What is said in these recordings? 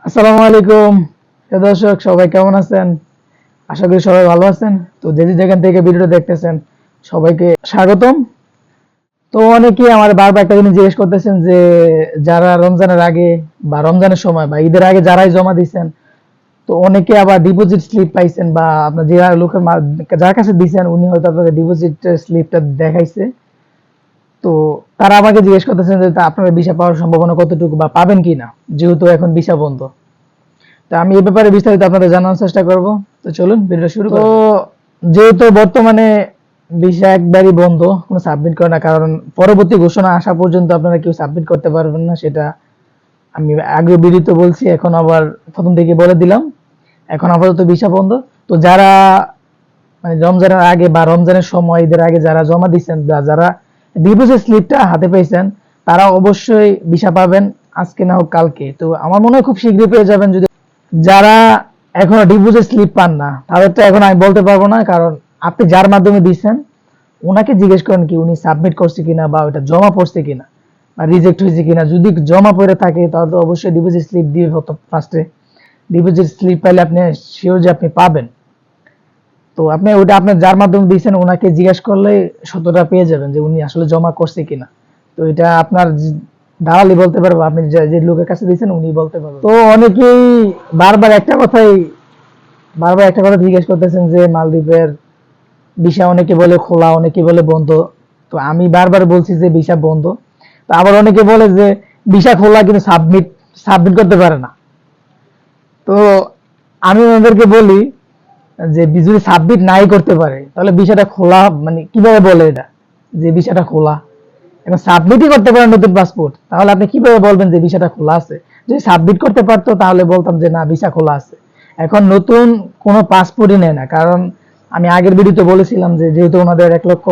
আসসালামু আলাইকুম প্রিয় দর্শক, সবাই কেমন আছেন? আশা করি সবাই ভালো আছেন। তো যে যেখান থেকে ভিডিওটা দেখতেছেন সবাইকে স্বাগতম। তো অনেকেই আমার বারবার একটা জিনিস জিজ্ঞেস করতেছেন যে যারা রমজানের আগে বা রমজানের সময় বা ঈদের আগে যারাই জমা দিচ্ছেন, তো অনেকে আবার ডিপোজিট স্লিপ পাইছেন বা আপনার যে লোকের যার কাছে দিচ্ছেন উনি হয়তো আপনাকে ডিপোজিট স্লিপটা দেখাইছে। তো তারা আমাকে জিজ্ঞেস করতেছেন যে তা আপনারা ভিসা পাওয়ার সম্ভাবনা কতটুকু বা পাবেন কিনা, যেহেতু এখন ভিসা বন্ধ। তো আমি এই ব্যাপারে বিস্তারিত আপনাদের জানানোর চেষ্টা করব। তো চলুন ভিডিও শুরু করি। তো যেহেতু বর্তমানে ভিসা একবারই বন্ধ, কোনো সাবমিট করে না, কারণ পরবর্তী ঘোষণা আসা পর্যন্ত আপনারা কেউ সাবমিট করতে পারবেন না। সেটা আমি আগে ভিডিওতে বলছি, এখন আবার প্রথম থেকে বলে দিলাম। এখন আপাতত ভিসা বন্ধ। তো যারা মানে রমজানের আগে বা রমজানের সময় ঈদের আগে যারা জমা দিচ্ছেন বা যারা ডিপোজিট স্লিপটা হাতে পেয়েছেন, তারা অবশ্যই ভিসা পাবেন, আজকে না হোক কালকে। তো আমার মনে হয় খুব শীঘ্রই পেয়ে যাবেন। যদি যারা এখনো ডিপোজিট স্লিপ পান না তাদেরটা এখন আমি বলতে পারবো না, কারণ আপনি যার মাধ্যমে দিচ্ছেন ওনাকে জিজ্ঞেস করেন কি উনি সাবমিট করছে কিনা বা ওটা জমা পড়ছে কিনা বা রিজেক্ট হয়েছে কিনা। যদি জমা পড়ে থাকে তাহলে তো অবশ্যই ডিপোজিট স্লিপ দিয়ে হতো ফার্স্টে। ডিপোজিট স্লিপ পাইলে আপনি শিওর যে আপনি পাবেন। তো আপনি ওটা আপনার যার মাধ্যমে দিয়েছেন ওনাকে জিজ্ঞেস করলে সত্যটা পেয়ে যাবেন যে উনি আসলে জমা করছে কিনা। তো এটা আপনার দালালি বলতে পারবো, আপনি যে লোকের কাছে দিয়েছেন উনি বলতে পারবেন। তো অনেকেই বারবার একটা কথাই বারবার একটা কথা জিজ্ঞেস করতেছেন যে মালদ্বীপের ভিসা অনেকে বলে খোলা, অনেকে বলে বন্ধ। তো আমি বারবার বলছি যে ভিসা বন্ধ। তো আবার অনেকে বলে যে ভিসা খোলা কিন্তু সাবমিট সাবমিট করতে পারে না। তো আমি ওনাদেরকে বলি যে যদি সাবমিট নাই করতে পারে তাহলে ভিসাটা খোলা মানে কিভাবে বলে এটা যে ভিসাটা খোলা? এখন সাবমিটই করতে পারে নতুন পাসপোর্ট, তাহলে আপনি কিভাবে বলবেন যে ভিসাটা খোলা আছে? যদি সাবমিট করতে পারতো তাহলে বলতাম যে না ভিসা খোলা আছে। এখন নতুন কোনো পাসপোর্টই নেয় না, কারণ আমি আগের ভিডিওতে বলেছিলাম যে যেহেতু ওনাদের 1 লক্ষ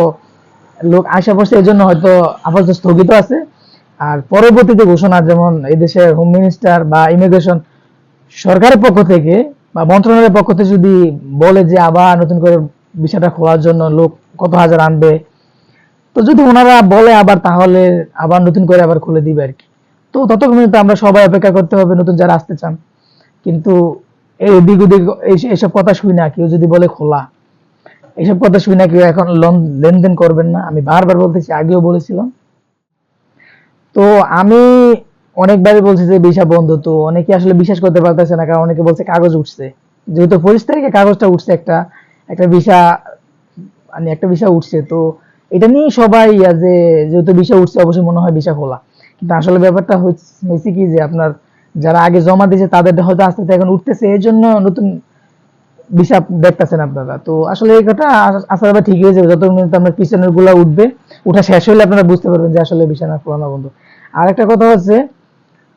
লোক আশা করছে এই জন্য হয়তো আপাতত স্থগিত আছে। আর পরবর্তীতে ঘোষণা, যেমন এই দেশের হোম মিনিস্টার বা ইমিগ্রেশন সরকারের পক্ষ থেকে বা মন্ত্রণালয়ের পক্ষ থেকে যদি বলে যে আবার নতুন করে ভিসাটা খোলার জন্য লোক কত হাজার আনবে, তো যদি ওনারা বলে আবার তাহলে আবার নতুন করে আবার খুলে দিবে আর কি। তো ততক্ষণ পর্যন্ত আমরা সবাই অপেক্ষা করতে হবে, নতুন যারা আসতে চান। কিন্তু এই এদিক ওদিক এইসব কথা শুই না, কেউ যদি বলে খোলা, এইসব কথা শুই না কেউ এখন লেনদেন করবেন না। আমি বারবার বলতেছি, আগেও বলেছিলাম। তো আমি অনেকবারই বলছি যে ভিসা বন্ধ। তো অনেকে আসলে বিশ্বাস করতে পারতেছে না, কারণ অনেকে বলছে কাগজ উঠছে, যেহেতু 25 তারিখে কাগজটা উঠছে, একটা একটা ভিসা মানে একটা ভিসা উঠছে। তো এটা নিয়ে সবাই যে যেহেতু ভিসা উঠছে অবশ্যই মনে হয় ভিসা খোলা। কিন্তু আসলে ব্যাপারটা হয়েছে কি যে আপনার যারা আগে জমা দিয়েছে তাদের হয়তো আস্তে আস্তে এখন উঠতেছে, এই জন্য নতুন ভিসা দেখতেছেন আপনারা। তো আসলে এই কথা আশা করা ঠিক হয়ে যাবে, যত আপনার পিছনের গুলা উঠবে, উঠা শেষ হলে আপনারা বুঝতে পারবেন যে আসলে ভিসা না খোলা না বন্ধ। আর একটা কথা হচ্ছে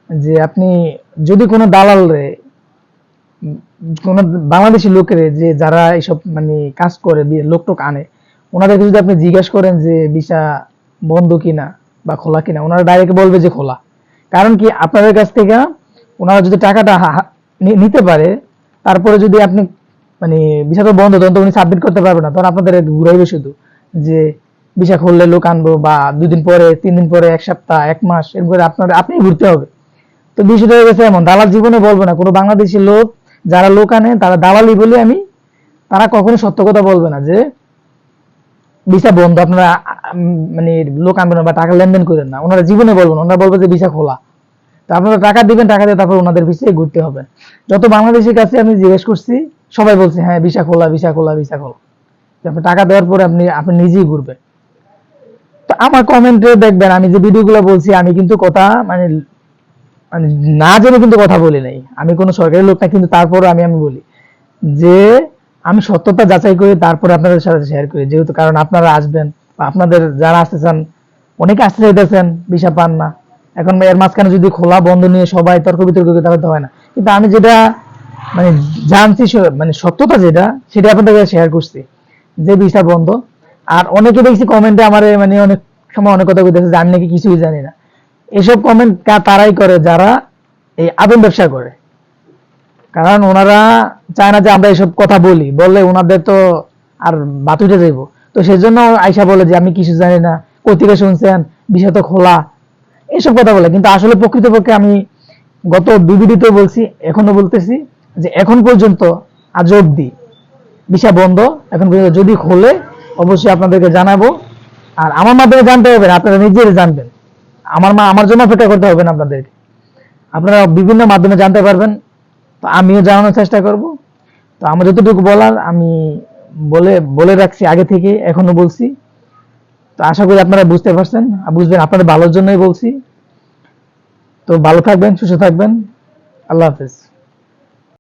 যে আপনি যদি কোনো দালাল রে কোন বাংলাদেশি লোকের যে যারা এইসব মানে কাজ করে লোক টোক আনে, ওনাদেরকে যদি আপনি জিজ্ঞাসা করেন যে ভিসা বন্ধ কিনা বা খোলা কিনা, ওনারা ডাইরেক্ট বলবে যে খোলা। কারণ কি আপনাদের কাছ থেকে ওনারা যদি টাকাটা নিতে পারে, তারপরে যদি আপনি মানে ভিসা তো বন্ধ, তখন তো উনি সাবমিট করতে পারবে না, তখন আপনাদের ঘুরাইবে শুধু যে ভিসা খুললে লোক আনবো বা 2 দিন পরে 3 দিন পরে 1 সপ্তাহ 1 মাস এরকম করে আপনি ঘুরতে হবে। তো বিষয়টা হয়ে গেছে এমন, দালাল জীবনে বলবে না কোনো বাংলাদেশি লোক, যারা লোক আনে তারা দালালি বলে আমি, তারা কখনো সত্য কথা বলবে না যে ভিসা বন্ধ আপনারা মানে লোক আনবেন বা টাকা লেনদেন করেন না, ওনারা জীবনে বলবেন না। ওনারা বলবে যে ভিসা খোলা। তো আপনারা টাকা দিবেন, টাকা দিয়ে তারপর ওনাদের ভিসায় ঘুরতে হবে। যত বাংলাদেশের কাছে আমি জিজ্ঞেস করছি সবাই বলছে হ্যাঁ ভিসা খোলা, ভিসা খোলা, ভিসা খোলা। আপনি টাকা দেওয়ার পরে আপনি নিজেই ঘুরবেন। তো আমার কমেন্টে দেখবেন আমি যে ভিডিওগুলো বলছি আমি কিন্তু কথা মানে মানে না জেনে কিন্তু কথা বলি নাই, আমি কোনো সরকারি লোক না, কিন্তু তারপরও আমি আমি বলি যে আমি সত্যতা যাচাই করে তারপরে আপনাদের সাথে শেয়ার করি, যেহেতু কারণ আপনারা আসবেন বা আপনাদের যারা আসতে চান অনেকে আসতে চাইতেছেন ভিসা পান না। এখন এর মাঝখানে যদি খোলা বন্ধ নিয়ে সবাই তর্ক বিতর্ক করে তাহলে তো হয় না। কিন্তু আমি যেটা মানে জানছি মানে সত্যতা যেটা সেটা আপনাদের কাছে শেয়ার করছি যে ভিসা বন্ধ। আর অনেকে দেখছি কমেন্টে আমার মানে অনেক সময় অনেক কথা কইতেছে যে আমি নাকি কিছুই জানি না। এসব কমেন্ট তারাই করে যারা এই আদম ব্যবসা করে, কারণ ওনারা চায় না যে আমরা এসব কথা বলি, বললে ওনাদের তো আর বাত উঠে যাইব। তো সেজন্য আয়সা বলে যে আমি কিছু জানি না, কোথেকে শুনছেন, বিষয় তো খোলা, এসব কথা বলে। কিন্তু আসলে প্রকৃতপক্ষে আমি গত বিবৃতিতে বলছি, এখনো বলতেছি যে এখন পর্যন্ত আজ অব্দি ভিসা বন্ধ। এখন পর্যন্ত যদি খোলে অবশ্যই আপনাদেরকে জানাবো। আর আমার মাধ্যমে জানতে হবে না, আপনারা নিজেই জানবেন। আমার জন্য অপেক্ষা করতে হবে না আপনাদেরকে, আপনারা বিভিন্ন মাধ্যমে জানতে পারবেন। তো আমিও জানানোর চেষ্টা করব। তো আমার যতটুকু বলার আমি বলে বলে রাখছি আগে থেকে, এখনো বলছি। তো আশা করি আপনারা বুঝতে পারছেন, বুঝবেন, আপনাদের ভালোর জন্যই বলছি। তো ভালো থাকবেন, সুস্থ থাকবেন। আল্লাহ হাফেজ।